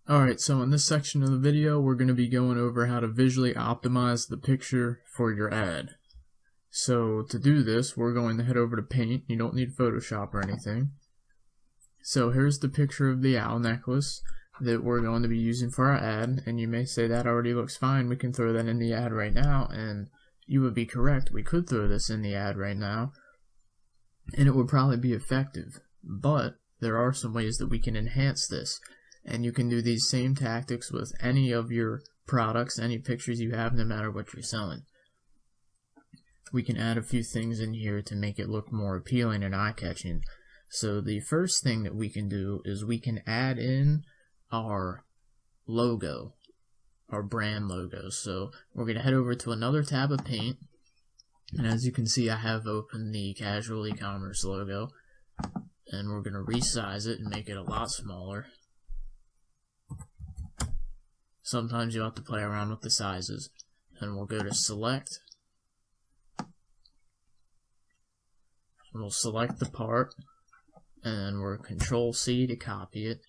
Alright, so in this section of the video, we're going to be going over how to visually optimize the picture for your ad. So to do this, we're going to head over to Paint. You don't need Photoshop or anything. So here's the picture of the owl necklace that we're going to be using for our ad, and you may say that already looks fine, we can throw that in the ad right now, and you would be correct, we could throw this in the ad right now, and it would probably be effective, but there are some ways that we can enhance this. And you can do these same tactics with any of your products, any pictures you have, no matter what you're selling. We can add a few things in here to make it look more appealing and eye-catching. So the first thing that we can do is we can add in our logo, our brand logo. So we're going to head over to another tab of Paint. And as you can see, I have opened the casual e-commerce logo. And we're going to resize it and make it a lot smaller. Sometimes you have to play around with the sizes. And we'll go to Select. And we'll select the part. And we're Control-C to copy it.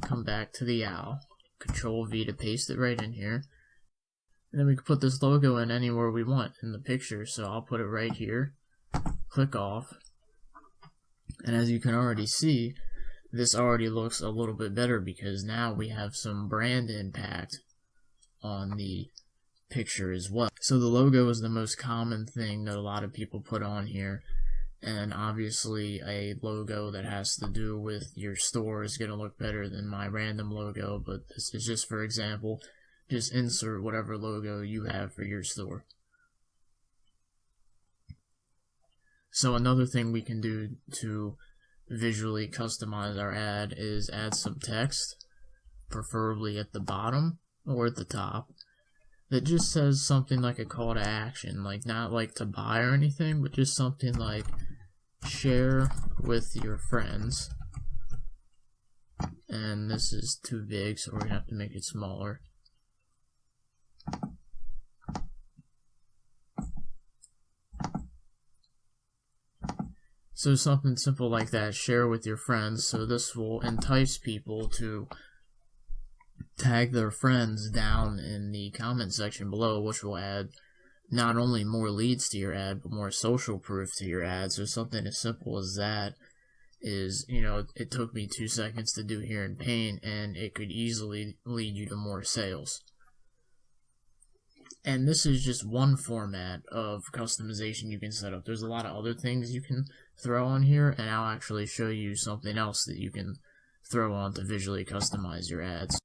Come back to the owl. Control-V to paste it right in here. And then we can put this logo in anywhere we want in the picture. So I'll put it right here. Click off. And as you can already see, this already looks a little bit better because now we have some brand impact on the picture as well. So the logo is the most common thing that a lot of people put on here, and obviously a logo that has to do with your store is going to look better than my random logo, but this is just for example. Just insert whatever logo you have for your store. So another thing we can do to visually customize our ad is add some text, preferably at the bottom or at the top, that just says something like a call to action, like not like to buy or anything, but just something like share with your friends. And this is too big, so we're gonna have to make it smaller. So something simple like that, share with your friends, so this will entice people to tag their friends down in the comment section below, which will add not only more leads to your ad, but more social proof to your ad. So something as simple as that is, you know, it took me 2 seconds to do here in Paint, and it could easily lead you to more sales. And this is just one format of customization you can set up. There's a lot of other things you can throw on here, and I'll actually show you something else that you can throw on to visually customize your ads.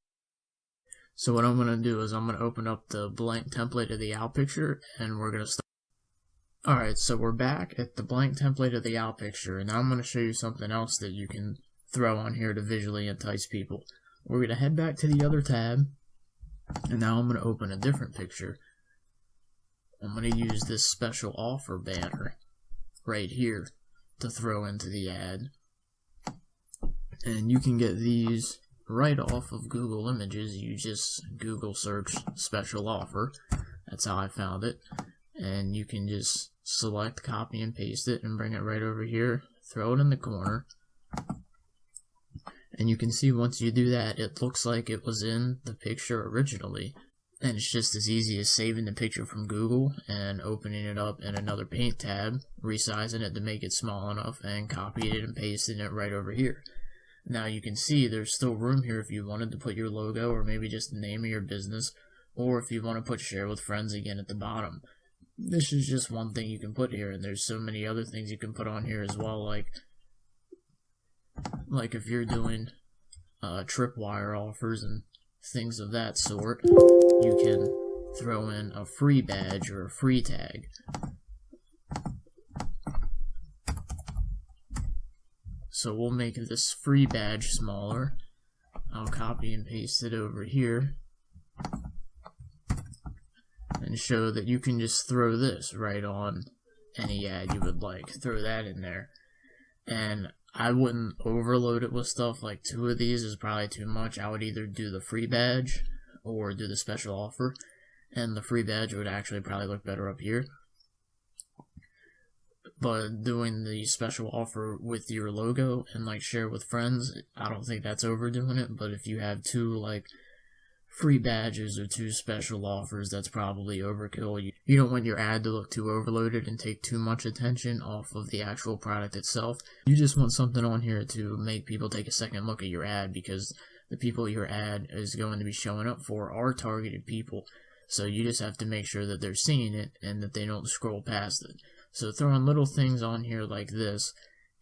So what I'm going to do is I'm going to open up the blank template of the owl picture, and we're going to start. Alright, so we're back at the blank template of the owl picture, and now I'm going to show you something else that you can throw on here to visually entice people. We're going to head back to the other tab, and now I'm going to open a different picture. I'm going to use this special offer banner right here to throw into the ad. And you can get these right off of Google Images. You just Google search special offer. That's how I found it. And you can just select, copy, and paste it and bring it right over here. Throw it in the corner. And you can see once you do that, it looks like it was in the picture originally. And it's just as easy as saving the picture from Google and opening it up in another Paint tab, resizing it to make it small enough, and copying it and pasting it right over here. Now you can see there's still room here if you wanted to put your logo or maybe just the name of your business, or if you want to put share with friends again at the bottom. This is just one thing you can put here, and there's so many other things you can put on here as well, like if you're doing tripwire offers and things of that sort, you can throw in a free badge or a free tag. So we'll make this free badge smaller. I'll copy and paste it over here and show that you can just throw this right on any ad you would like. Throw that in there. And I wouldn't overload it with stuff. Like 2 of these is probably too much. I would either do the free badge or do the special offer, and the free badge would actually probably look better up here. But doing the special offer with your logo and like share with friends, I don't think that's overdoing it. But if you have 2 like free badges or 2 special offers, that's probably overkill. You don't want your ad to look too overloaded and take too much attention off of the actual product itself. You just want something on here to make people take a second look at your ad, because the people your ad is going to be showing up for are targeted people. So you just have to make sure that they're seeing it and that they don't scroll past it. So throwing little things on here like this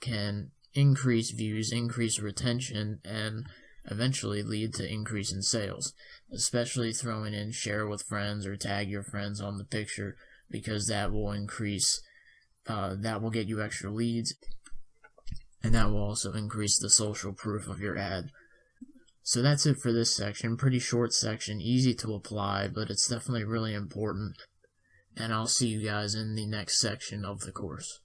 can increase views, increase retention, and eventually lead to increase in sales, especially throwing in share with friends or tag your friends on the picture, because that will increase, that will get you extra leads, and that will also increase the social proof of your ad. So that's it for this section. Pretty short section, easy to apply, but it's definitely really important, and I'll see you guys in the next section of the course.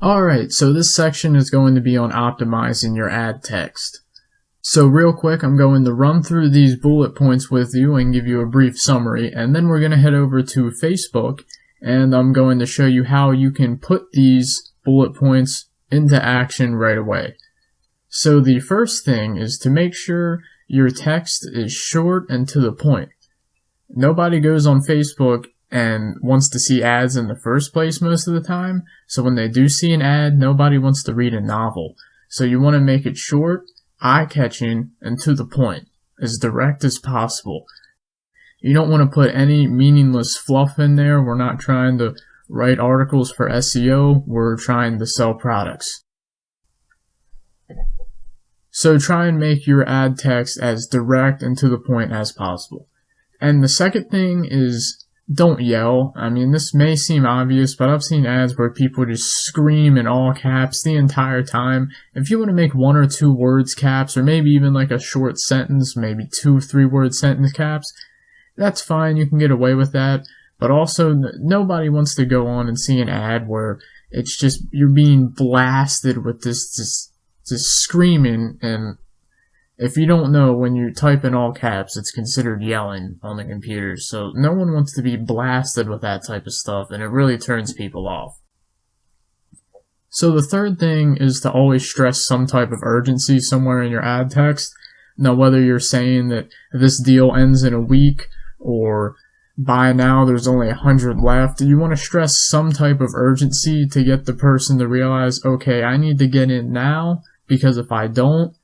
Alright, so this section is going to be on optimizing your ad text. So real quick, I'm going to run through these bullet points with you and give you a brief summary, and then we're going to head over to Facebook, and I'm going to show you how you can put these bullet points into action right away. So the first thing is to make sure your text is short and to the point. Nobody goes on Facebook and wants to see ads in the first place most of the time, so when they do see an ad, nobody wants to read a novel. So you want to make it short, eye-catching, and to the point, as direct as possible. You don't want to put any meaningless fluff in there. We're not trying to write articles for SEO, we're trying to sell products. So try and make your ad text as direct and to the point as possible. And the second thing is, don't yell. I mean, this may seem obvious, but I've seen ads where people just scream in all caps the entire time. If you want to make 1 or 2 words caps, or maybe even like a short sentence, maybe 2-3 word sentence caps, that's fine, you can get away with that. But also, nobody wants to go on and see an ad where it's just, you're being blasted with this screaming, and if you don't know, when you type in all caps, it's considered yelling on the computer, so no one wants to be blasted with that type of stuff, and it really turns people off. So the third thing is to always stress some type of urgency somewhere in your ad text. Now, whether you're saying that this deal ends in a week, or buy now, there's only 100 left, you want to stress some type of urgency to get the person to realize, okay, I need to get in now, because if I don't,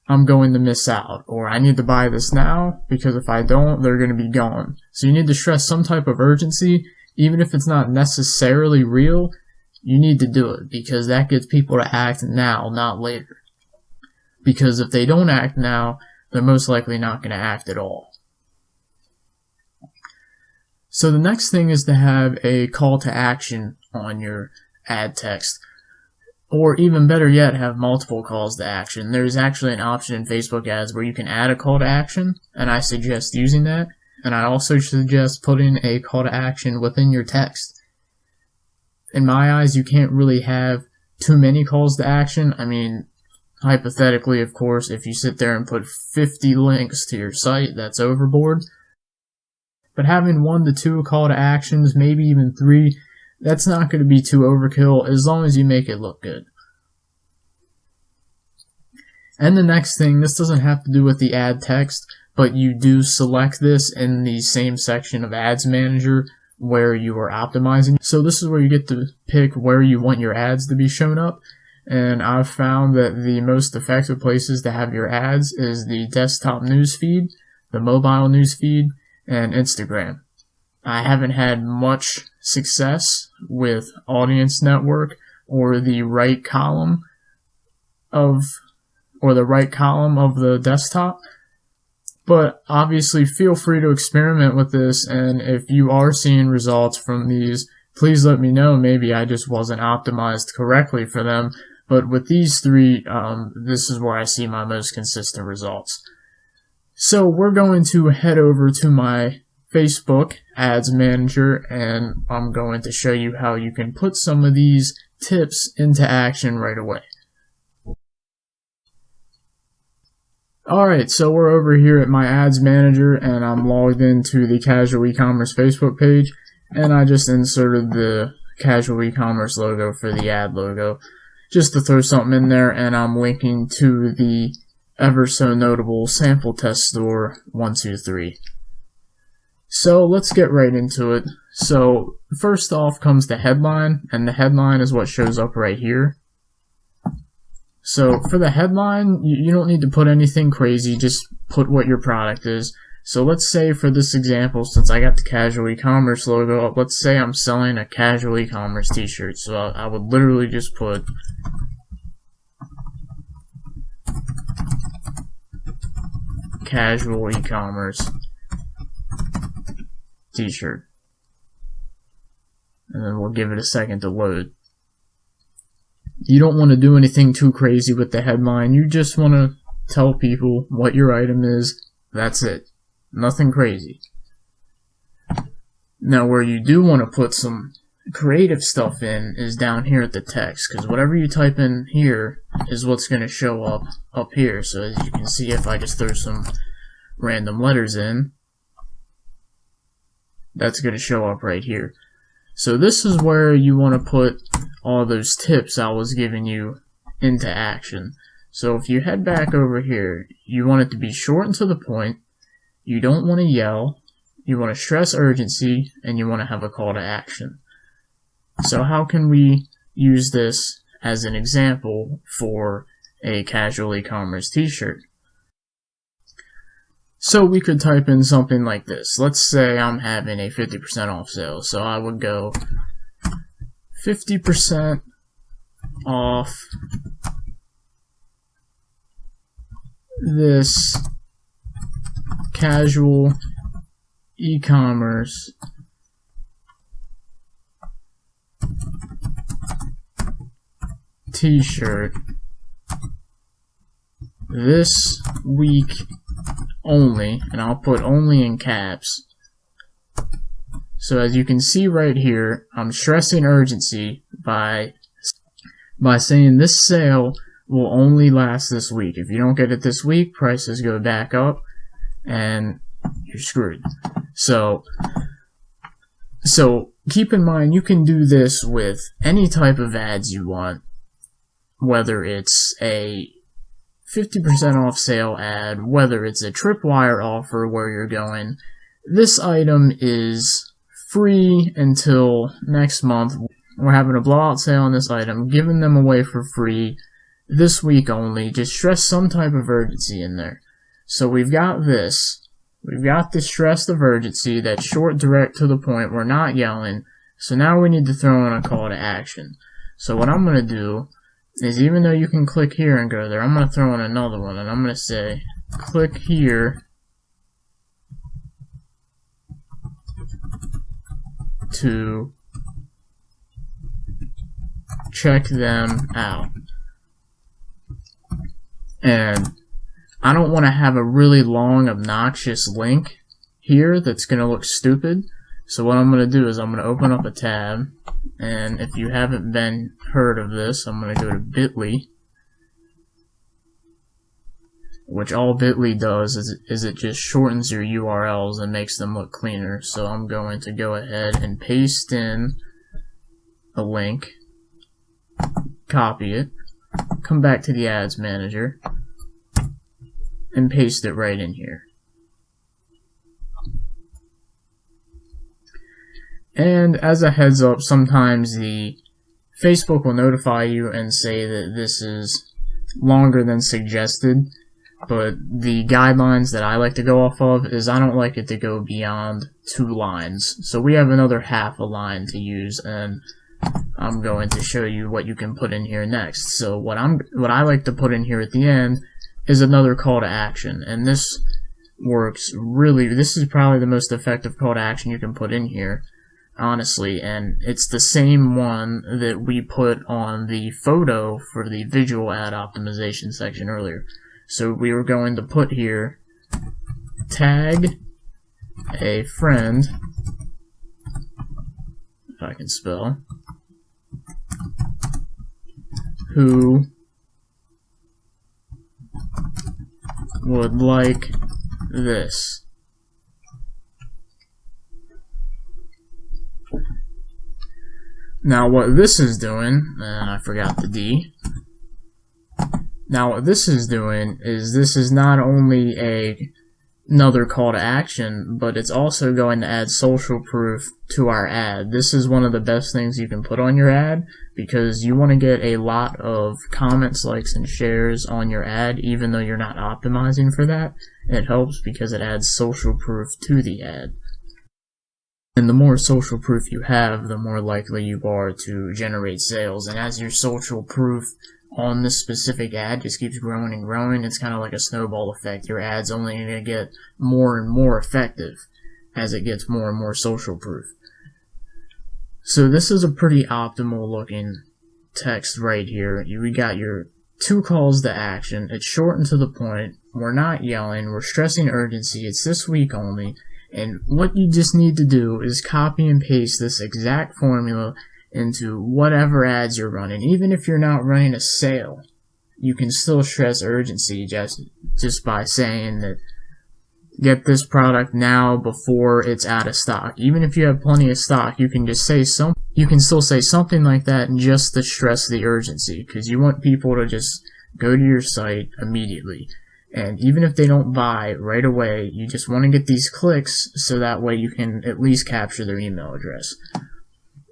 I'm going to miss out, or I need to buy this now, because if I don't, they're going to be gone. So you need to stress some type of urgency, even if it's not necessarily real, you need to do it, because that gets people to act now, not later. Because if they don't act now, they're most likely not going to act at all. So the next thing is to have a call to action on your ad text. Or even better yet, have multiple calls to action. There's actually an option in Facebook ads where you can add a call to action, and I suggest using that. And I also suggest putting a call to action within your text. In my eyes, you can't really have too many calls to action. I mean, hypothetically, of course, if you sit there and put 50 links to your site, that's overboard. But having 1 to 2 call to actions, maybe even 3, that's not going to be too overkill as long as you make it look good. And the next thing, this doesn't have to do with the ad text, but you do select this in the same section of Ads Manager where you are optimizing. So this is where you get to pick where you want your ads to be shown up. And I've found that the most effective places to have your ads is the desktop newsfeed, the mobile newsfeed, and Instagram. I haven't had much success with Audience Network or the right column of the desktop, but obviously feel free to experiment with this, and if you are seeing results from these, please let me know. Maybe I just wasn't optimized correctly for them, but with these 3, this is where I see my most consistent results. So we're going to head over to my Facebook Ads Manager, and I'm going to show you how you can put some of these tips into action right away. Alright, so we're over here at my Ads Manager, and I'm logged into the Casual E-commerce Facebook page, and I just inserted the casual e-commerce logo for the ad logo, just to throw something in there, and I'm linking to the ever so notable sample test store 123. So let's get right into it. So first off comes the headline, and the headline is what shows up right here. So for the headline, you don't need to put anything crazy, just put what your product is. So let's say for this example, since I got the casual e-commerce logo up, let's say I'm selling a casual e-commerce t-shirt. So I would literally just put casual e-commerce t-shirt. And then we'll give it a second to load. You don't want to do anything too crazy with the headline. You just want to tell people what your item is. That's it. Nothing crazy. Now, where you do want to put some creative stuff in is down here at the text, because whatever you type in here is what's going to show up here. So as you can see, if I just throw some random letters in, that's going to show up right here. So this is where you want to put all those tips I was giving you into action. So if you head back over here, you want it to be short and to the point. You don't want to yell. You want to stress urgency, and you want to have a call to action. So how can we use this as an example for a casual e-commerce t-shirt? So we could type in something like this. Let's say I'm having a 50% off sale. So I would go 50% off this casual e-commerce t-shirt this week only, and I'll put only in caps. So as you can see right here, I'm stressing urgency by saying this sale will only last this week. If you don't get it this week, prices go back up and you're screwed. So keep in mind, you can do this with any type of ads you want, whether it's a 50% off sale ad, whether it's a tripwire offer where you're going, this item is free until next month. We're having a blowout sale on this item, giving them away for free this week only. Just stress some type of urgency in there. So we've got this. We've got the stress of urgency that's short, direct, to the point. We're not yelling. So now we need to throw in a call to action. So what I'm going to do is, even though you can click here and go there, I'm going to throw in another one, and I'm going to say, click here to check them out. And I don't want to have a really long, obnoxious link here that's going to look stupid. So what I'm going to do is I'm going to open up a tab, and if you haven't been heard of this, I'm going to go to bit.ly, which all bit.ly does is it just shortens your URLs and makes them look cleaner. So I'm going to go ahead and paste in a link, copy it, come back to the ads manager, and paste it right in here. And as a heads up, sometimes the Facebook will notify you and say that this is longer than suggested, but the guidelines that I like to go off of is I don't like it to go beyond 2 lines. So we have another half a line to use, and I'm going to show you what you can put in here next. So what I like to put in here at the end is another call to action, and this works really. This is probably the most effective call to action you can put in here, honestly, and it's the same one that we put on the photo for the visual ad optimization section earlier. So we were going to put here, tag a friend, if I can spell, who would like this. Now what this is doing, and I forgot the D. Now what this is doing is this is not only another call to action, but it's also going to add social proof to our ad. This is one of the best things you can put on your ad because you want to get a lot of comments, likes, and shares on your ad even though you're not optimizing for that. It helps because it adds social proof to the ad. And the more social proof you have, the more likely you are to generate sales. And as your social proof on this specific ad just keeps growing and growing, it's kind of like a snowball effect. Your ad's only going to get more and more effective as it gets more and more social proof. So this is a pretty optimal looking text right here. We got your 2 calls to action. It's short and to the point. We're not yelling. We're stressing urgency. It's this week only. And what you just need to do is copy and paste this exact formula into whatever ads you're running. Even if you're not running a sale, you can still stress urgency just by saying that get this product now before it's out of stock. Even if you have plenty of stock, you can just say you can still say something like that just to stress the urgency, because you want people to just go to your site immediately. And even if they don't buy right away, you just want to get these clicks so that way you can at least capture their email address.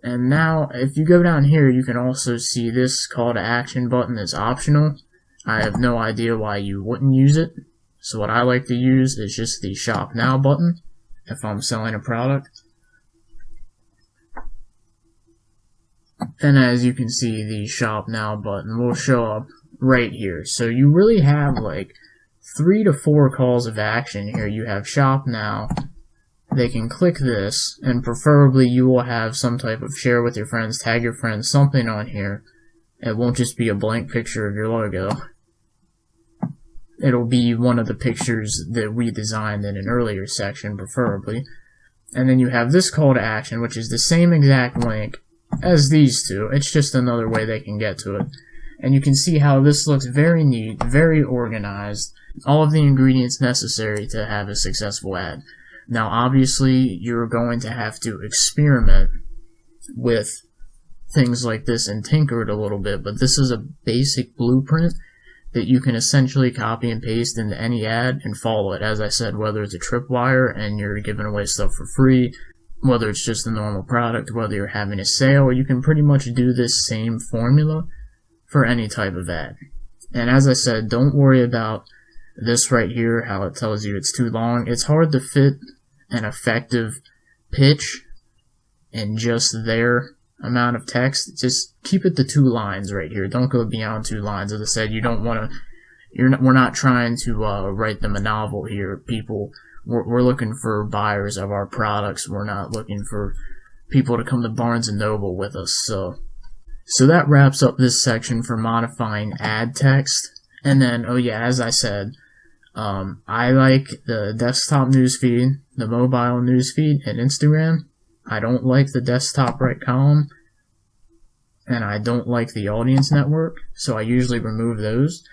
And now, if you go down here, you can also see this call to action button is optional. I have no idea why you wouldn't use it. So what I like to use is just the Shop Now button if I'm selling a product. And as you can see, the Shop Now button will show up right here. So you really have like 3 to 4 calls of action here. You have Shop Now. They can click this, and preferably you will have some type of share with your friends, tag your friends, something on here. It won't just be a blank picture of your logo. It'll be one of the pictures that we designed in an earlier section, preferably. And then you have this call to action, which is the same exact link as these two. It's just another way they can get to it. And you can see how this looks very neat, very organized, all of the ingredients necessary to have a successful ad. Now, obviously, you're going to have to experiment with things like this and tinker it a little bit, but this is a basic blueprint that you can essentially copy and paste into any ad and follow it. As I said, whether it's a tripwire and you're giving away stuff for free, whether it's just a normal product, whether you're having a sale, you can pretty much do this same formula for any type of ad. And as I said, don't worry about this right here, how it tells you it's too long. It's hard to fit an effective pitch in just their amount of text. Just keep it to 2 lines right here. Don't go beyond 2 lines. As I said, you don't want to. We're not trying to write them a novel here. We're looking for buyers of our products. We're not looking for people to come to Barnes and Noble with us. So that wraps up this section for modifying ad text. And then, oh yeah, as I said, I like the desktop newsfeed, the mobile newsfeed, and Instagram. I don't like the desktop right column, and I don't like the audience network, so I usually remove those.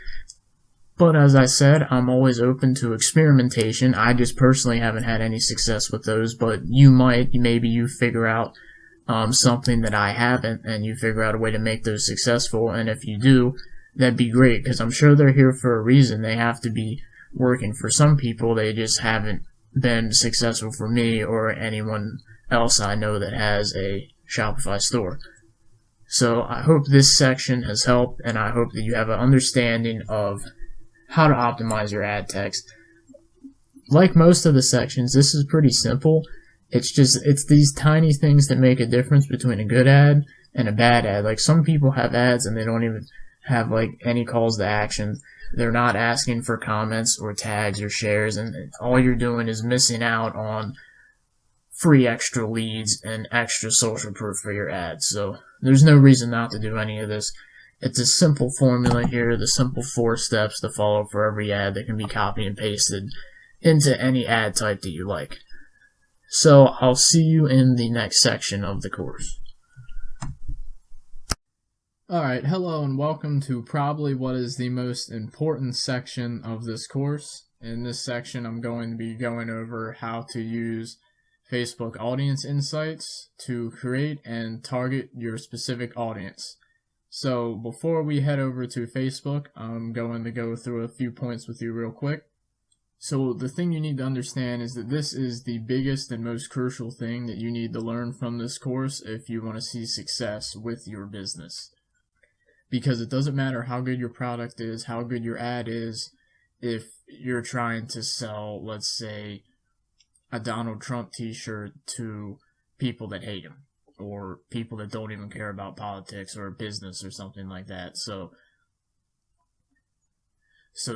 But as I said, I'm always open to experimentation. I just personally haven't had any success with those, but maybe you figure out something that I haven't, and you figure out a way to make those successful, and if you do, that'd be great, because I'm sure they're here for a reason. They have to be working for some people. They just haven't been successful for me or anyone else I know that has a Shopify store. So I hope this section has helped, and I hope that you have an understanding of how to optimize your ad text. Like most of the sections, this is pretty simple. It's these tiny things that make a difference between a good ad and a bad ad. Like, some people have ads and they don't even have like any calls to action. They're not asking for comments or tags or shares, and all you're doing is missing out on free extra leads and extra social proof for your ads. So there's no reason not to do any of this. It's a simple formula here, the simple 4 steps to follow for every ad that can be copied and pasted into any ad type that you like. So I'll see you in the next section of the course. Alright, hello and welcome to probably what is the most important section of this course. In this section, I'm going to be going over how to use Facebook audience insights to create and target your specific audience. So before we head over to Facebook, I'm going to go through a few points with you real quick. So the thing you need to understand is that this is the biggest and most crucial thing that you need to learn from this course if you want to see success with your business. Because it doesn't matter how good your product is, how good your ad is, if you're trying to sell, let's say, a Donald Trump t-shirt to people that hate him, or people that don't even care about politics or business or something like that. So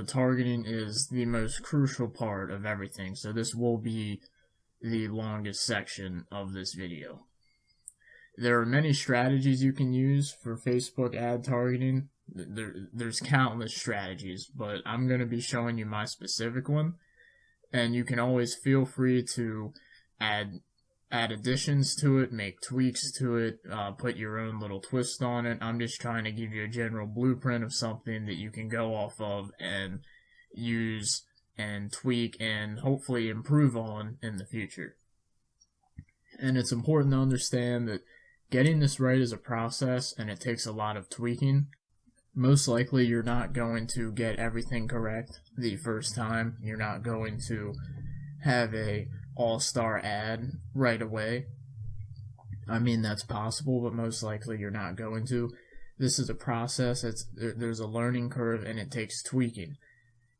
targeting is the most crucial part of everything. So this will be the longest section of this video. There are many strategies you can use for Facebook ad targeting. There's countless strategies, but I'm going to be showing you my specific one. And you can always feel free to add additions to it, make tweaks to it, put your own little twist on it. I'm just trying to give you a general blueprint of something that you can go off of and use and tweak and hopefully improve on in the future. And it's important to understand that getting this right is a process and it takes a lot of tweaking. Most likely you're not going to get everything correct the first time. You're not going to have a all-star ad right away. I mean, that's possible, but most likely you're not going to. This is a process. There's a learning curve and it takes tweaking.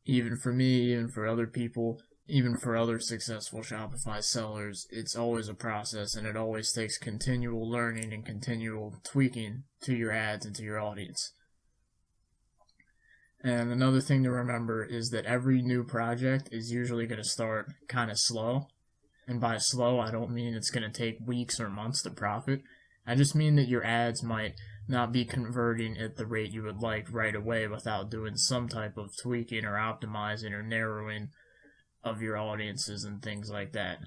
Even for me, even for other people, even for other successful Shopify sellers, it's always a process and it always takes continual learning and continual tweaking to your ads and to your audience. And another thing to remember is that every new project is usually going to start kind of slow. And by slow, I don't mean it's going to take weeks or months to profit. I just mean that your ads might not be converting at the rate you would like right away without doing some type of tweaking or optimizing or narrowing of your audiences and things like that.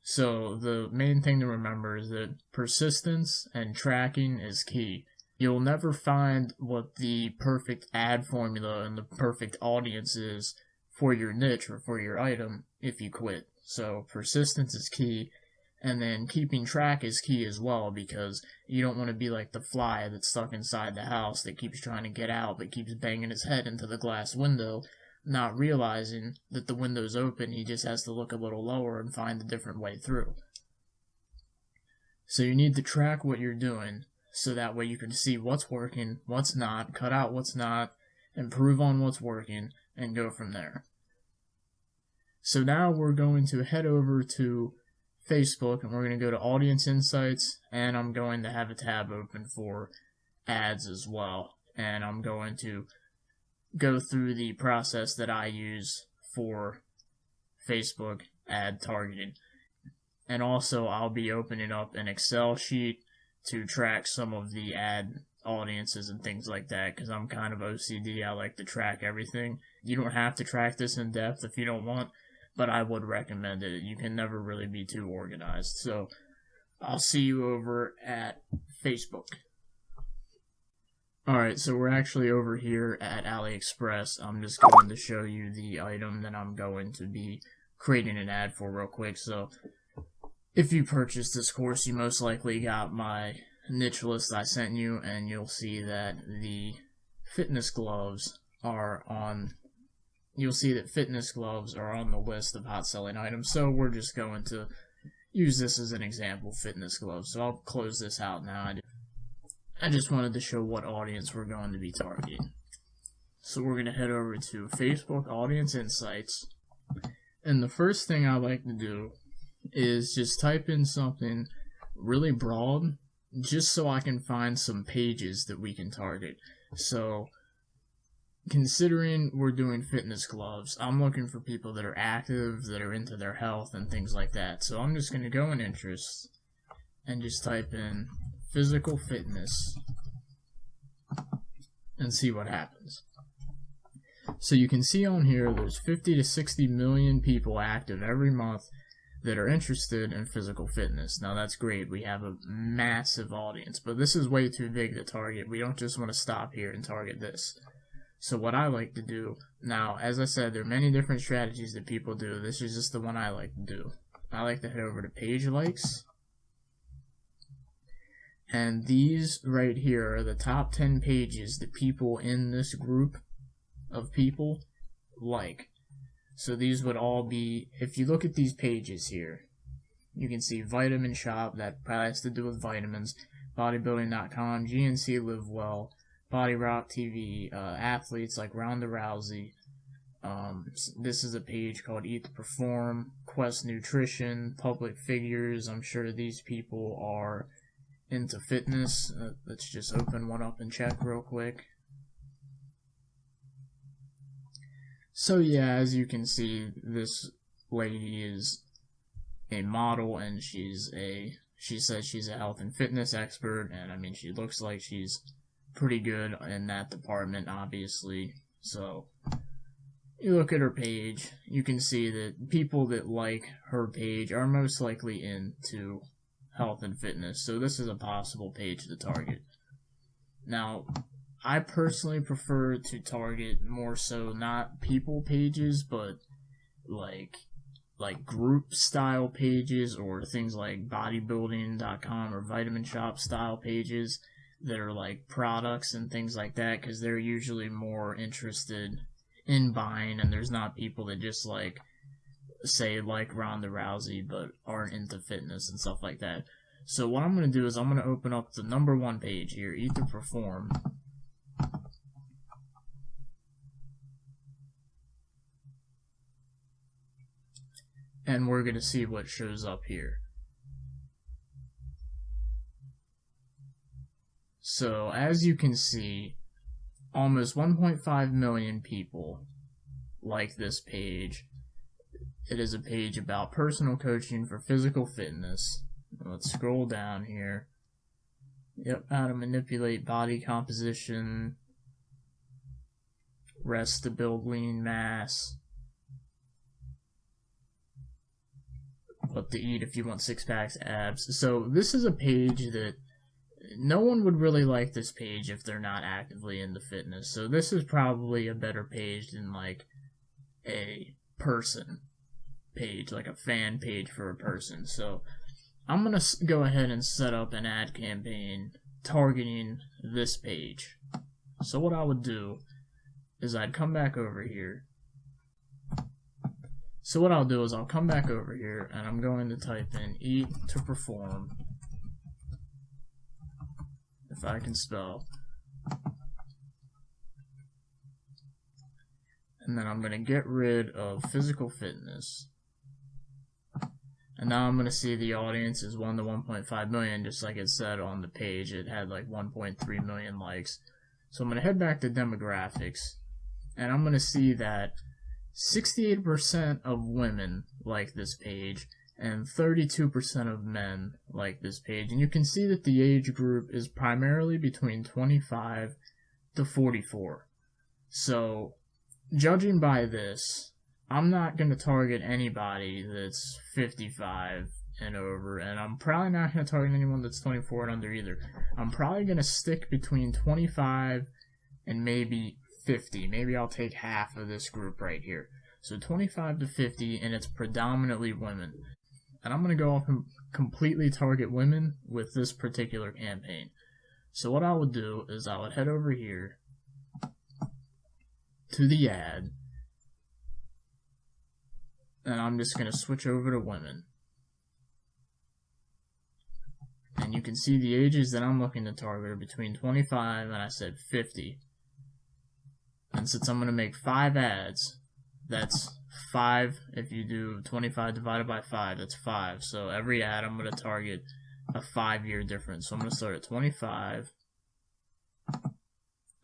So the main thing to remember is that persistence and tracking is key. You'll never find what the perfect ad formula and the perfect audience is for your niche or for your item if you quit. So persistence is key, and then keeping track is key as well, because you don't want to be like the fly that's stuck inside the house that keeps trying to get out but keeps banging his head into the glass window, not realizing that the window's open. He just has to look a little lower and find a different way through. So you need to track what you're doing, so that way you can see what's working, what's not, cut out what's not, improve on what's working, and go from there. So now we're going to head over to Facebook and we're going to go to Audience Insights, and I'm going to have a tab open for ads as well. And I'm going to go through the process that I use for Facebook ad targeting. And also I'll be opening up an Excel sheet to track some of the ad audiences and things like that, because I'm kind of OCD. I like to track everything. You don't have to track this in depth if you don't want, but I would recommend it. You can never really be too organized. So I'll see you over at Facebook. Alright, so we're actually over here at AliExpress. I'm just going to show you the item that I'm going to be creating an ad for real quick. So if you purchased this course, you most likely got my niche list I sent you, and you'll see that the fitness gloves are on. You'll see that fitness gloves are on the list of hot selling items. So we're just going to use this as an example, fitness gloves. So I'll close this out now. I just wanted to show what audience we're going to be targeting. So we're going to head over to Facebook Audience Insights. And the first thing I like to do is just type in something really broad, just so I can find some pages that we can target. So considering we're doing fitness gloves, I'm looking for people that are active, that are into their health and things like that. So I'm just going to go in interests and just type in physical fitness and see what happens. So you can see on here there's 50 to 60 million people active every month that are interested in physical fitness. Now that's great. We have a massive audience, but this is way too big to target. We don't just want to stop here and target this. So what I like to do, now as I said, there are many different strategies that people do. This is just the one I like to do. I like to head over to page likes. And these right here are the top 10 pages that people in this group of people like. So these would all be, if you look at these pages here, you can see Vitamin Shop, that probably has to do with vitamins, bodybuilding.com, GNC Live Well, Body Rock TV, athletes like Ronda Rousey. This is a page called Eat to Perform, Quest Nutrition, Public Figures. I'm sure these people are into fitness. Let's just open one up and check real quick. So yeah, as you can see, this lady is a model, and she says she's a health and fitness expert, and I mean, she looks like she's pretty good in that department, obviously. So you look at her page, you can see that people that like her page are most likely into health and fitness, so this is a possible page to target. Now, I personally prefer to target more so not people pages, but like group style pages, or things like bodybuilding.com or Vitamin Shop style pages that are like products and things like that, because they're usually more interested in buying, and there's not people that just like say like Ronda Rousey but aren't into fitness and stuff like that. So what I'm going to do is I'm going to open up the number 1 page here, Eat to Perform. And we're going to see what shows up here. So as you can see, almost 1.5 million people like this page. It is a page about personal coaching for physical fitness. Let's scroll down here. Yep, how to manipulate body composition, rest to build lean mass, what to eat if you want 6-packs, abs. So this is a page that no one would really like this page if they're not actively into fitness. So this is probably a better page than like a person page, like a fan page for a person. So I'm going to go ahead and set up an ad campaign targeting this page. So what I would do is I'd come back over here. So what I'll do is I'll come back over here and I'm going to type in Eat to Perform, if I can spell. And then I'm going to get rid of physical fitness. And now I'm going to see the audience is 1 to 1.5 million, just like it said on the page. It had like 1.3 million likes. So I'm going to head back to demographics, and I'm going to see that 68% of women like this page, and 32% of men like this page. And you can see that the age group is primarily between 25 to 44. So, judging by this, I'm not going to target anybody that's 55 and over, and I'm probably not going to target anyone that's 24 and under either. I'm probably going to stick between 25 and maybe 50. Maybe I'll take half of this group right here. So 25 to 50, and it's predominantly women. And I'm going to go off and completely target women with this particular campaign. So what I would do is I would head over here to the ad, and I'm just going to switch over to women. And you can see the ages that I'm looking to target are between 25 and I said 50. And since I'm going to make 5 ads, that's 5. If you do 25 divided by 5, that's 5. So every ad I'm going to target a 5-year difference. So I'm going to start at 25,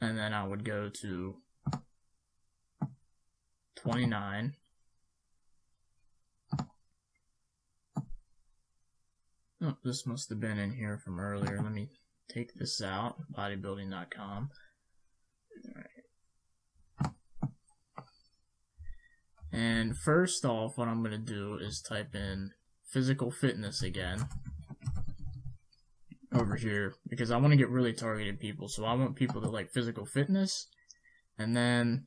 and then I would go to 29. Oh, this must have been in here from earlier. Let me take this out. Bodybuilding.com. Alright. And first off, what I'm going to do is type in physical fitness again over here, because I want to get really targeted people. So I want people that like physical fitness. And then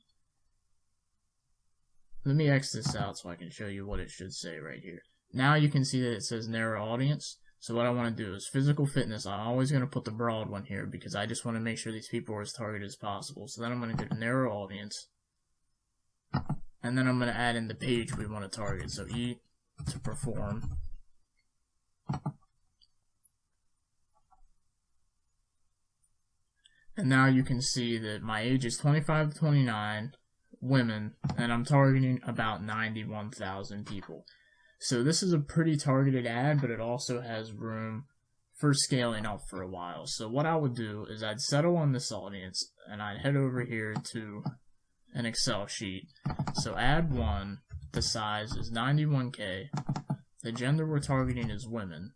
let me X this out so I can show you what it should say right here. Now you can see that it says narrow audience. So what I want to do is physical fitness. I'm always going to put the broad one here because I just want to make sure these people are as targeted as possible. So then I'm going to go to narrow audience. And then I'm going to add in the page we want to target. So E to perform. And now you can see that my age is 25 to 29, women, and I'm targeting about 91,000 people. So this is a pretty targeted ad, but it also has room for scaling up for a while. So what I would do is I'd settle on this audience, and I'd head over here to an Excel sheet. So ad 1, the size is 91K. The gender we're targeting is women.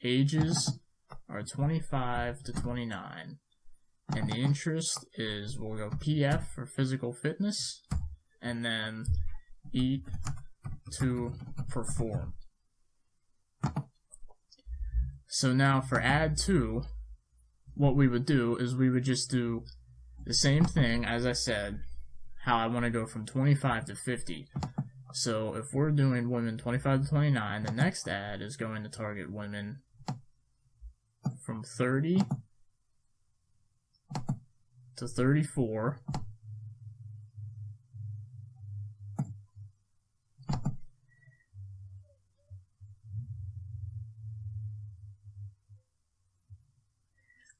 Ages are 25 to 29. And the interest is, we'll go PF for physical fitness, and then E to perform. So now for ad 2, what we would do is we would just do the same thing as I said, how I want to go from 25 to 50. So if we're doing women 25 to 29, the next ad is going to target women from 30 to 34.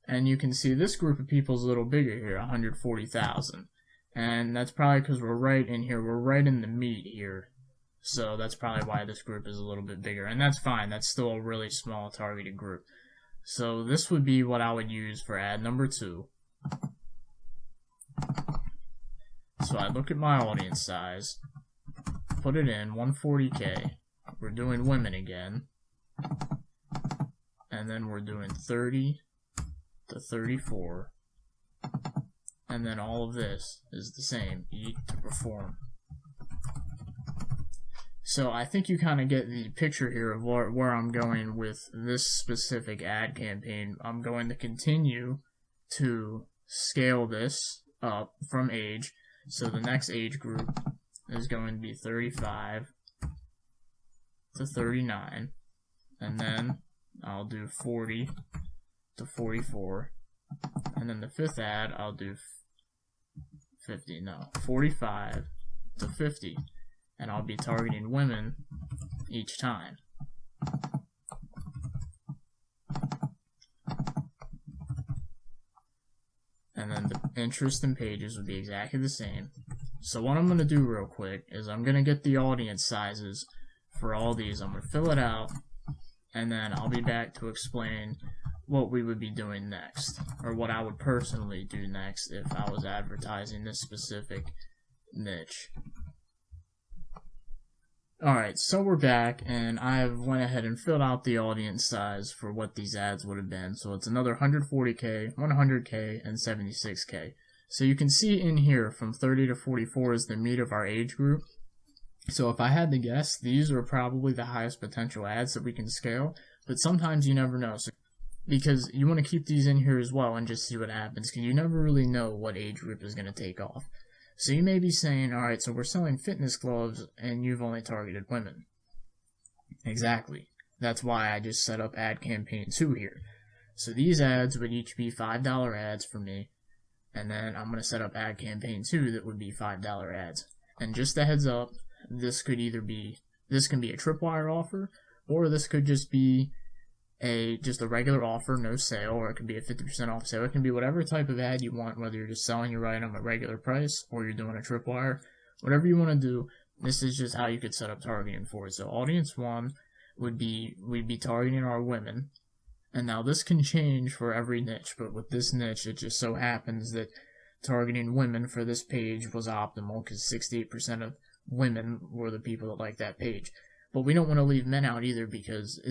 And you can see this group of people is a little bigger here, 140,000. And that's probably because we're right in here, we're right in the meat here. So that's probably why this group is a little bit bigger. And that's fine, that's still a really small targeted group. So this would be what I would use for ad number 2. So I look at my audience size, put it in 140K. We're doing women again. And then we're doing 30 to 34. And then all of this is the same, E to perform. So I think you kind of get the picture here of where I'm going with this specific ad campaign. I'm going to continue to scale this up from age. So the next age group is going to be 35 to 39. And then I'll do 40 to 44. And then the 5th ad, I'll do 45 to 50. And I'll be targeting women each time. And then the interest and pages would be exactly the same. So what I'm going to do real quick is I'm going to get the audience sizes for all these. I'm going to fill it out, and then I'll be back to explain what we would be doing next, or what I would personally do next if I was advertising this specific niche. Alright, so we're back, and I've went ahead and filled out the audience size for what these ads would have been. So it's another 140K, 100K, and 76K. So you can see in here from 30 to 44 is the meat of our age group. So if I had to guess, these are probably the highest potential ads that we can scale, but sometimes you never know. So, because you want to keep these in here as well and just see what happens, because you never really know what age group is going to take off. So you may be saying, alright, so we're selling fitness gloves and you've only targeted women. Exactly. That's why I just set up ad campaign 2 here. So these ads would each be $5 ads for me, and then I'm going to set up ad campaign 2 that would be $5 ads. And just a heads up, this can be a tripwire offer, or this could just be just a regular offer, no sale, or it could be a 50% off sale. It can be whatever type of ad you want, whether you're just selling your item at regular price or you're doing a tripwire. Whatever you want to do, this is just how you could set up targeting for it. So audience 1 we'd be targeting our women. And now this can change for every niche, but with this niche, it just so happens that targeting women for this page was optimal because 68% of women were the people that like that page. But we don't want to leave men out either, because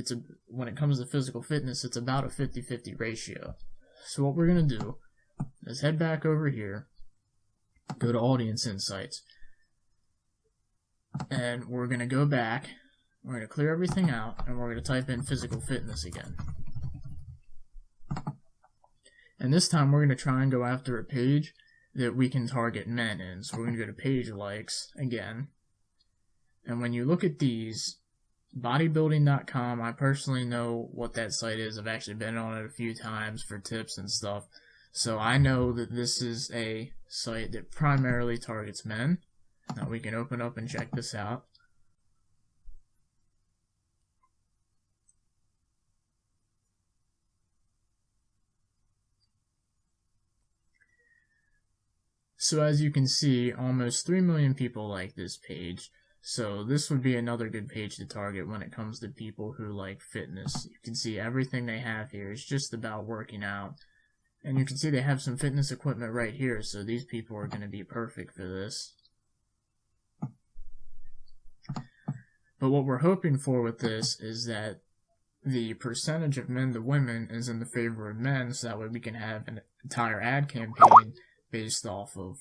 when it comes to physical fitness, it's about a 50-50 ratio. So what we're going to do is head back over here, go to Audience Insights, and we're going to go back, we're going to clear everything out, and we're going to type in physical fitness again. And this time we're going to try and go after a page that we can target men in. So we're going to go to page likes again. And when you look at these, Bodybuilding.com, I personally know what that site is. I've actually been on it a few times for tips and stuff. So I know that this is a site that primarily targets men. Now we can open up and check this out. So as you can see, almost 3 million people like this page. So this would be another good page to target when it comes to people who like fitness. You can see everything they have here is just about working out. And you can see they have some fitness equipment right here, so these people are going to be perfect for this. But what we're hoping for with this is that the percentage of men to women is in the favor of men, so that way we can have an entire ad campaign based off of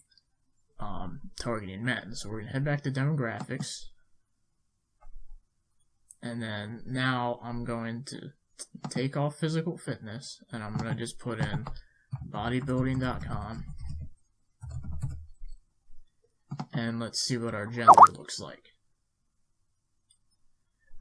targeting men. So we're going to head back to demographics. And then now I'm going to take off physical fitness, and I'm going to just put in bodybuilding.com. And let's see what our gender looks like.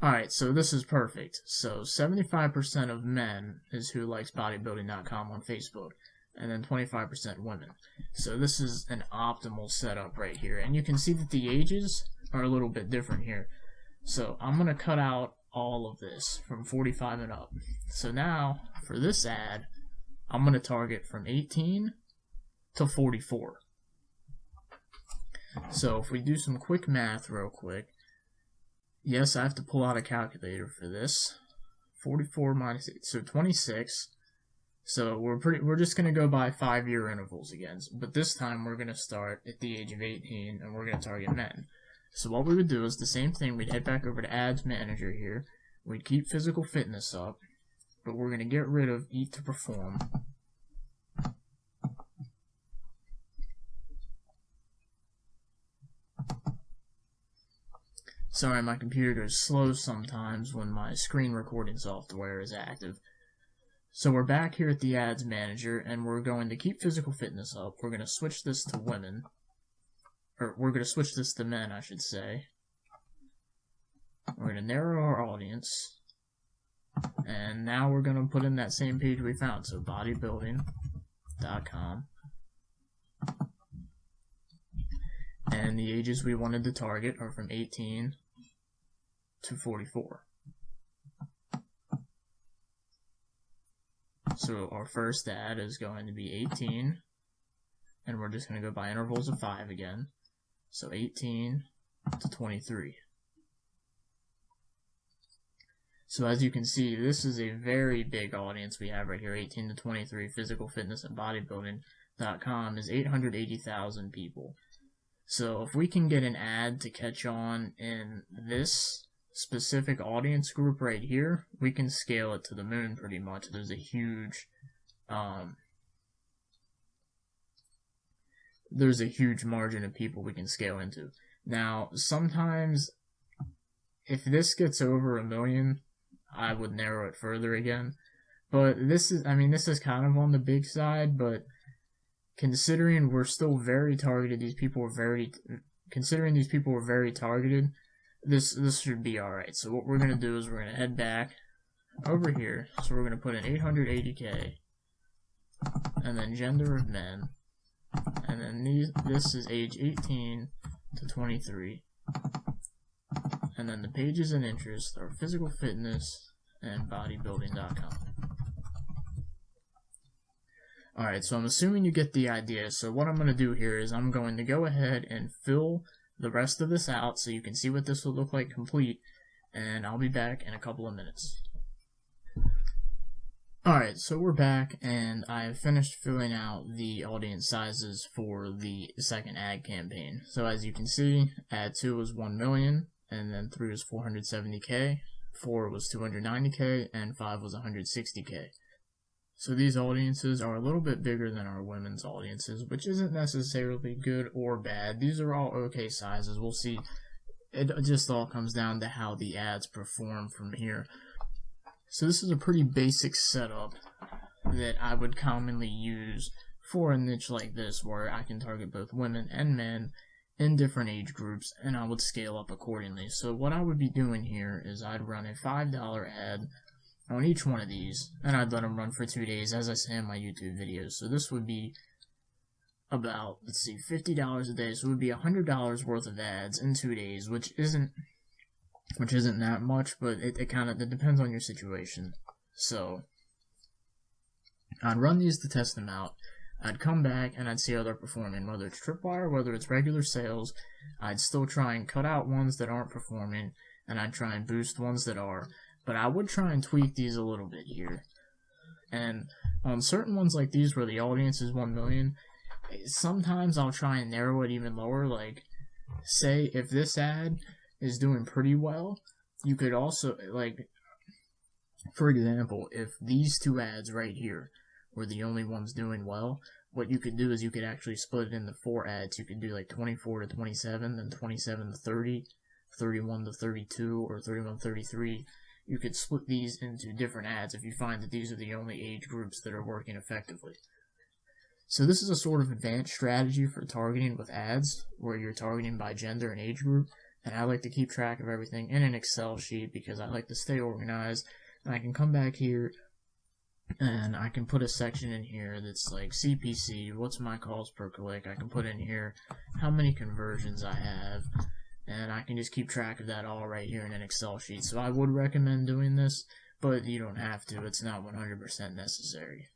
Alright, so this is perfect. So 75% of men is who likes bodybuilding.com on Facebook, and then 25% women. So this is an optimal setup right here. And you can see that the ages are a little bit different here. So I'm going to cut out all of this from 45 and up. So now, for this ad, I'm going to target from 18 to 44. So if we do some quick math real quick, yes, I have to pull out a calculator for this. 44 minus 8, so 26. So we're just going to go by 5-year intervals again. But this time we're going to start at the age of 18, and we're going to target men. So what we would do is the same thing. We'd head back over to Ads Manager here. We'd keep physical fitness up, but we're going to get rid of Eat to Perform. Sorry, my computer goes slow sometimes when my screen recording software is active. So we're back here at the Ads Manager, and we're going to keep physical fitness up. We're going to switch this to women. Or we're going to switch this to men, I should say. We're going to narrow our audience. And now we're going to put in that same page we found. So bodybuilding.com. And the ages we wanted to target are from 18 to 44. So our first ad is going to be 18, and we're just going to go by intervals of 5 again. So 18 to 23. So as you can see, this is a very big audience we have right here. 18 to 23, physical fitness and bodybuilding.com is 880,000 people. So if we can get an ad to catch on in this specific audience group right here, we can scale it to the moon pretty much. There's a huge margin of people we can scale into. Now, sometimes if this gets over 1 million, I would narrow it further again. But this is kind of on the big side, but considering we're still very targeted, these people were very targeted, this should be alright. So what we're going to do is we're going to head back over here. So we're going to put in 880K, and then gender of men, and then this is age 18 to 23, and then the pages and interests are physical fitness and bodybuilding.com. Alright, so I'm assuming you get the idea. So what I'm going to do here is I'm going to go ahead and fill the rest of this out so you can see what this will look like complete, and I'll be back in a couple of minutes. Alright, so we're back, and I have finished filling out the audience sizes for the second ad campaign. So as you can see, ad 2 was 1 million, and then 3 was 470K, 4 was 290K, and 5 was 160K. So these audiences are a little bit bigger than our women's audiences, which isn't necessarily good or bad. These are all okay sizes. We'll see. It just all comes down to how the ads perform from here. So this is a pretty basic setup that I would commonly use for a niche like this, where I can target both women and men in different age groups, and I would scale up accordingly. So what I would be doing here is I'd run a $5 ad on each one of these, and I'd let them run for 2 days, as I say in my YouTube videos. So this would be about, let's see, $50 a day, so it would be $100 worth of ads in 2 days, which isn't that much, but it depends on your situation. So I'd run these to test them out. I'd come back and I'd see how they're performing, whether it's tripwire, whether it's regular sales. I'd still try and cut out ones that aren't performing, and I'd try and boost ones that are. But I would try and tweak these a little bit here. And on certain ones like these where the audience is 1 million, sometimes I'll try and narrow it even lower. Like, say if this ad is doing pretty well, you could also, like, for example, if these 2 ads right here were the only ones doing well, what you could do is you could actually split it into 4 ads. You could do like 24 to 27, then 27 to 30, 31 to 32, or 31 to 33. You could split these into different ads if you find that these are the only age groups that are working effectively. So this is a sort of advanced strategy for targeting with ads, where you're targeting by gender and age group, and I like to keep track of everything in an Excel sheet because I like to stay organized, and I can come back here and I can put a section in here that's like CPC, what's my calls per click. I can put in here how many conversions I have, and I can just keep track of that all right here in an Excel sheet. So I would recommend doing this, but you don't have to. It's not 100% necessary.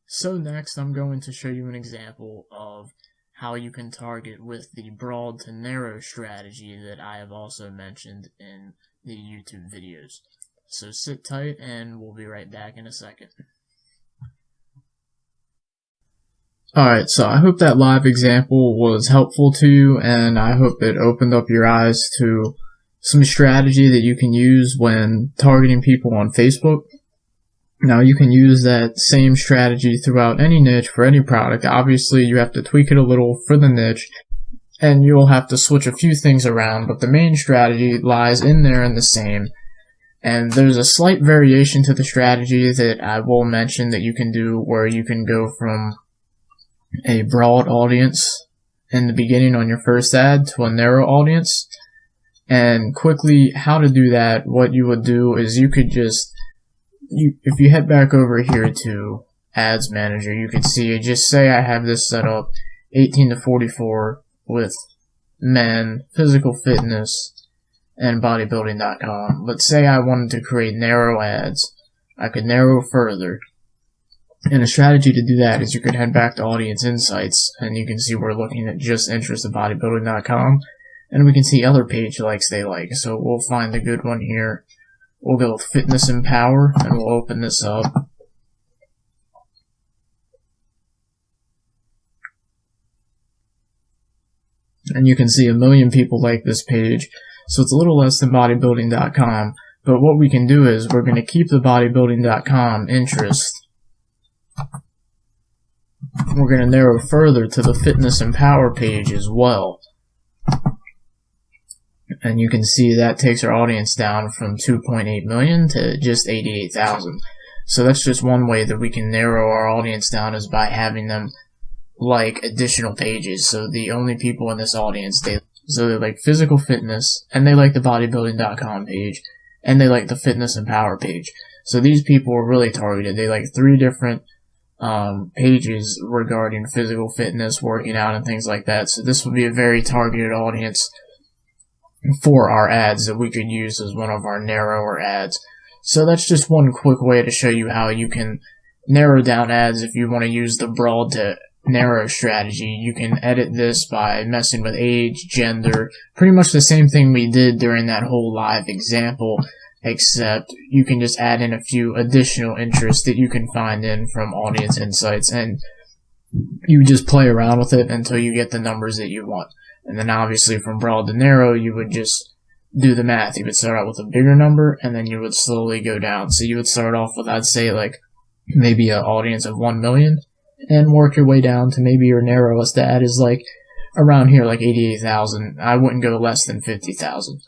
So next, I'm going to show you an example of how you can target with the broad to narrow strategy that I have also mentioned in the YouTube videos. So sit tight and we'll be right back in a second. Alright, so I hope that live example was helpful to you, and I hope it opened up your eyes to some strategy that you can use when targeting people on Facebook. Now, you can use that same strategy throughout any niche for any product. Obviously, you have to tweak it a little for the niche, and you'll have to switch a few things around, but the main strategy lies in there and the same. And there's a slight variation to the strategy that I will mention that you can do, where you can go from a broad audience in the beginning on your first ad to a narrow audience. And quickly, how to do that, what you would do is you could just, if you head back over here to Ads Manager, you could see, just say I have this set up 18 to 44 with men, physical fitness, and bodybuilding.com. But say I wanted to create narrow ads, I could narrow further. And a strategy to do that is you could head back to Audience Insights, and you can see we're looking at just interest of bodybuilding.com, and we can see other page likes they like. So we'll find a good one here. We'll go with Fitness and Power, and we'll open this up. And you can see 1 million people like this page. So it's a little less than bodybuilding.com, but what we can do is we're going to keep the bodybuilding.com interest. We're going to narrow further to the Fitness and Power page as well. And you can see that takes our audience down from 2.8 million to just 88,000. So that's just one way that we can narrow our audience down, is by having them like additional pages. So the only people in this audience, they like physical fitness, and they like the bodybuilding.com page, and they like the Fitness and Power page. So these people are really targeted. They like 3 different pages regarding physical fitness, working out, and things like that. So this would be a very targeted audience for our ads that we could use as one of our narrower ads. So that's just one quick way to show you how you can narrow down ads if you want to use the broad to narrow strategy. You can edit this by messing with age, gender, pretty much the same thing we did during that whole live example, except you can just add in a few additional interests that you can find in from Audience Insights, and you just play around with it until you get the numbers that you want. And then obviously from broad to narrow, you would just do the math. You would start out with a bigger number, and then you would slowly go down. So you would start off with, I'd say, like maybe an audience of 1 million, and work your way down to maybe your narrowest ad is like around here, like 88,000. I wouldn't go less than 50,000.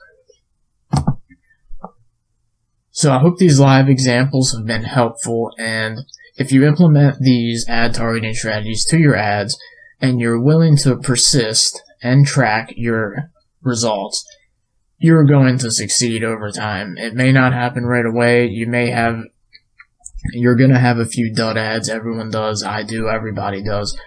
So I hope these live examples have been helpful, and if you implement these ad targeting strategies to your ads, and you're willing to persist and track your results, you're going to succeed over time. It may not happen right away. You're going to have a few dud ads. Everyone does. I do. Everybody does.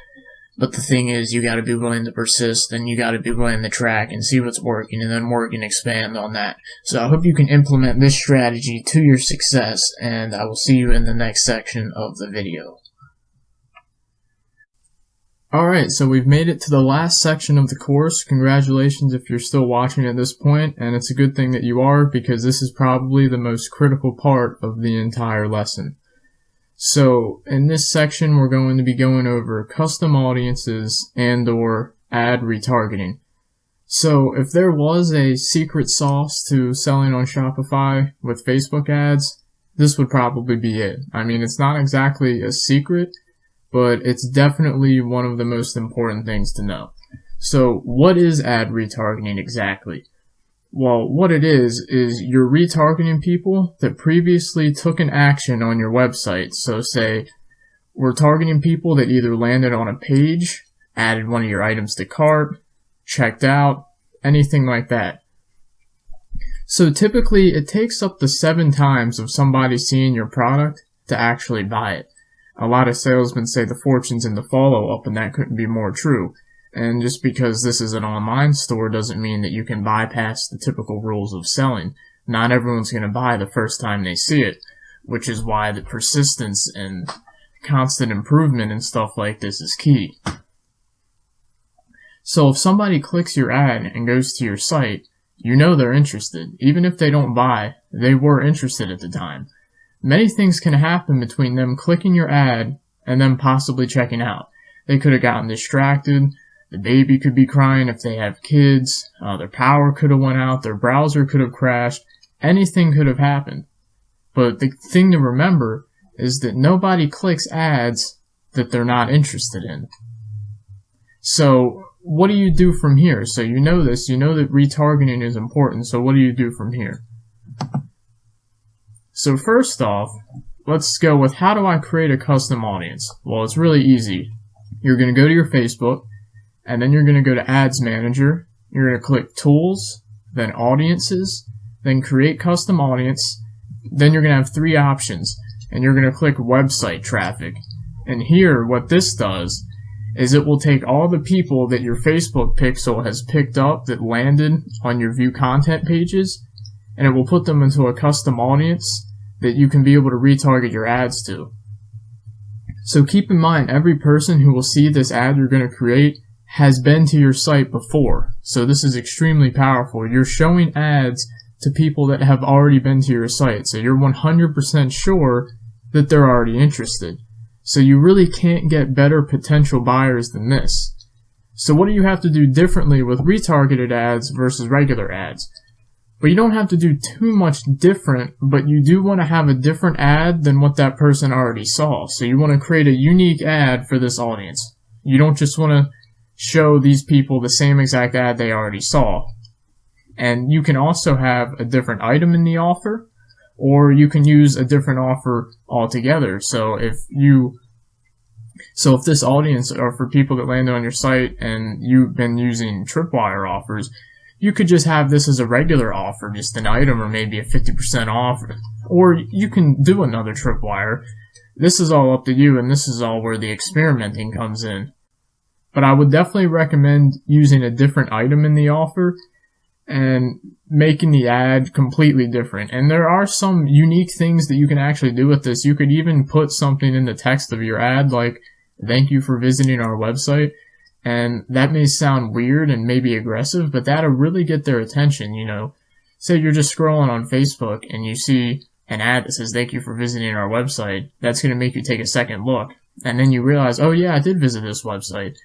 But the thing is, you got to be willing to persist, and you got to be willing to track and see what's working, and then work and expand on that. So I hope you can implement this strategy to your success, and I will see you in the next section of the video. Alright, so we've made it to the last section of the course. Congratulations if you're still watching at this point, and it's a good thing that you are, because this is probably the most critical part of the entire lesson. So in this section, we're going to be going over custom audiences and/or ad retargeting. So if there was a secret sauce to selling on Shopify with Facebook ads, this would probably be it. I mean, it's not exactly a secret, but it's definitely one of the most important things to know. So what is ad retargeting exactly? Well, what it is you're retargeting people that previously took an action on your website. So say we're targeting people that either landed on a page, added one of your items to cart, checked out, anything like that. So typically it takes up to 7 times of somebody seeing your product to actually buy it. A lot of salesmen say the fortune's in the follow-up, and that couldn't be more true. And just because this is an online store doesn't mean that you can bypass the typical rules of selling. Not everyone's going to buy the first time they see it, which is why the persistence and constant improvement and stuff like this is key. So if somebody clicks your ad and goes to your site, you know they're interested. Even if they don't buy, they were interested at the time. Many things can happen between them clicking your ad and them possibly checking out. They could have gotten distracted. The baby could be crying if they have kids. Their power could have went out. Their browser could have crashed. Anything could have happened. But the thing to remember is that nobody clicks ads that they're not interested in. So what do you do from here? So you know this. You know that retargeting is important. So what do you do from here? So first off, let's go with how do I create a custom audience? Well, it's really easy. You're going to go to your Facebook, and then you're going to go to Ads Manager. You're going to click Tools, then Audiences, then Create Custom Audience. Then you're going to have 3 options, and you're going to click Website Traffic. And here, what this does is it will take all the people that your Facebook pixel has picked up that landed on your View Content pages, and it will put them into a custom audience that you can be able to retarget your ads to. So keep in mind, every person who will see this ad you're going to create has been to your site before. So this is extremely powerful. You're showing ads to people that have already been to your site. So you're 100% sure that they're already interested. So you really can't get better potential buyers than this. So what do you have to do differently with retargeted ads versus regular ads? But you don't have to do too much different, but you do want to have a different ad than what that person already saw. So you want to create a unique ad for this audience. You don't just want to show these people the same exact ad they already saw. And you can also have a different item in the offer, or you can use a different offer altogether. So if this audience are for people that landed on your site and you've been using Tripwire offers, you could just have this as a regular offer, just an item or maybe a 50% off, or you can do another Tripwire. This is all up to you, and this is all where the experimenting comes in. But I would definitely recommend using a different item in the offer and making the ad completely different. And there are some unique things that you can actually do with this. You could even put something in the text of your ad like, "Thank you for visiting our website." And that may sound weird and maybe aggressive, but that'll really get their attention. You know, say you're just scrolling on Facebook and you see an ad that says, "Thank you for visiting our website." That's going to make you take a second look. And then you realize, oh yeah, I did visit this website.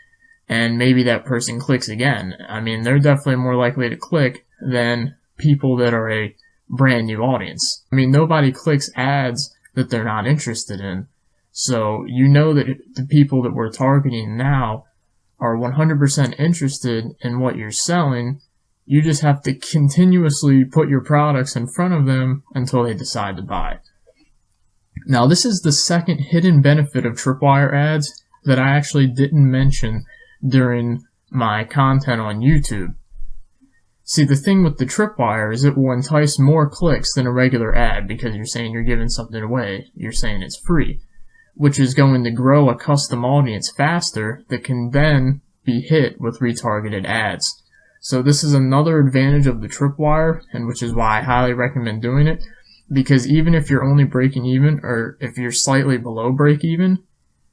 And maybe that person clicks again. I mean, they're definitely more likely to click than people that are a brand new audience. I mean, nobody clicks ads that they're not interested in. So you know that the people that we're targeting now are 100% interested in what you're selling. You just have to continuously put your products in front of them until they decide to buy. Now, this is the second hidden benefit of Tripwire ads that I actually didn't mention during my content on YouTube. See, the thing with the tripwire is it will entice more clicks than a regular ad because you're saying you're giving something away. You're saying it's free, which is going to grow a custom audience faster that can then be hit with retargeted ads. So this is another advantage of the tripwire, and which is why I highly recommend doing it, because even if you're only breaking even, or if you're slightly below break even,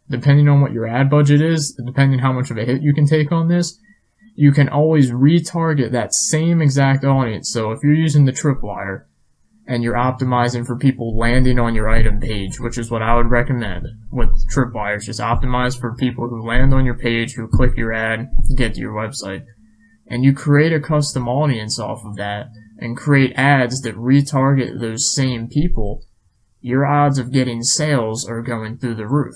depending on what your ad budget is, depending how much of a hit you can take on this, you can always retarget that same exact audience. So if you're using the tripwire and you're optimizing for people landing on your item page, which is what I would recommend with tripwires, just optimize for people who land on your page, who click your ad, get to your website, and you create a custom audience off of that and create ads that retarget those same people, your odds of getting sales are going through the roof.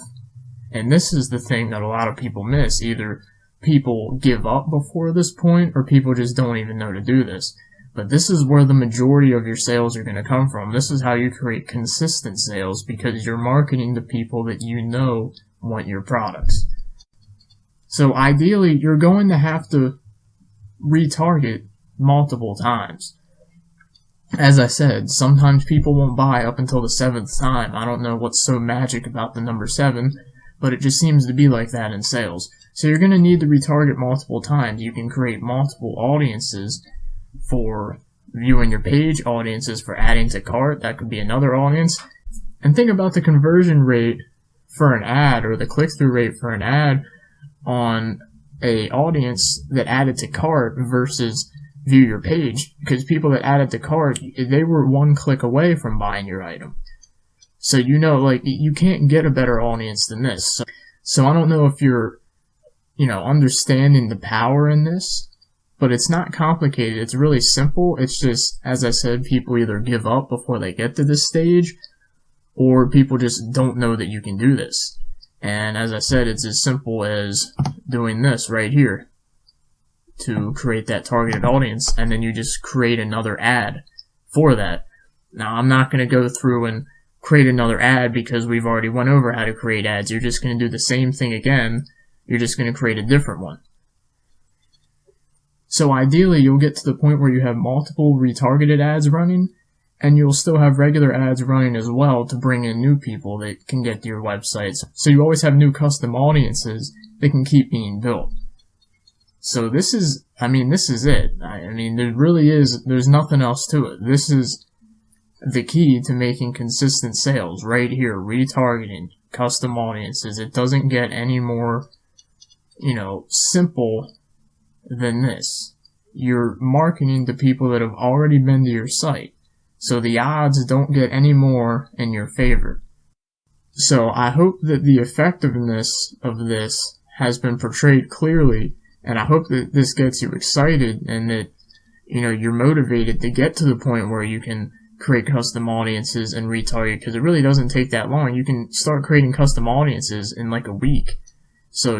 And this is the thing that a lot of people miss. Either people give up before this point, or people just don't even know to do this. But this is where the majority of your sales are going to come from. This is how you create consistent sales, because you're marketing to people that you know want your products. So ideally, you're going to have to retarget multiple times. As I said, sometimes people won't buy up until the 7th time. I don't know what's so magic about the number 7, but it just seems to be like that in sales. So you're going to need to retarget multiple times. You can create multiple audiences for viewing your page, audiences for adding to cart. That could be another audience. And think about the conversion rate for an ad, or the click-through rate for an ad on a audience that added to cart versus view your page, because people that added to cart, they were one click away from buying your item. So you can't get a better audience than this. So I don't know if you're understanding the power in this, but it's not complicated. It's really simple. It's just, as I said, people either give up before they get to this stage, or people just don't know that you can do this. And as I said, it's as simple as doing this right here to create that targeted audience, and then you just create another ad for that. Now, I'm not going to go through and create another ad because we've already went over how to create ads. You're just going to do the same thing again. You're just going to create a different one. So ideally, you'll get to the point where you have multiple retargeted ads running, and you'll still have regular ads running as well to bring in new people that can get to your websites. So you always have new custom audiences that can keep being built. So this is it. There's nothing else to it. This is the key to making consistent sales right here, retargeting, custom audiences. It doesn't get any more, simple than this. You're marketing to people that have already been to your site. So the odds don't get any more in your favor. So I hope that the effectiveness of this has been portrayed clearly, and I hope that this gets you excited and that, you're motivated to get to the point where you can create custom audiences and retarget, because it really doesn't take that long. You can start creating custom audiences in like a week. So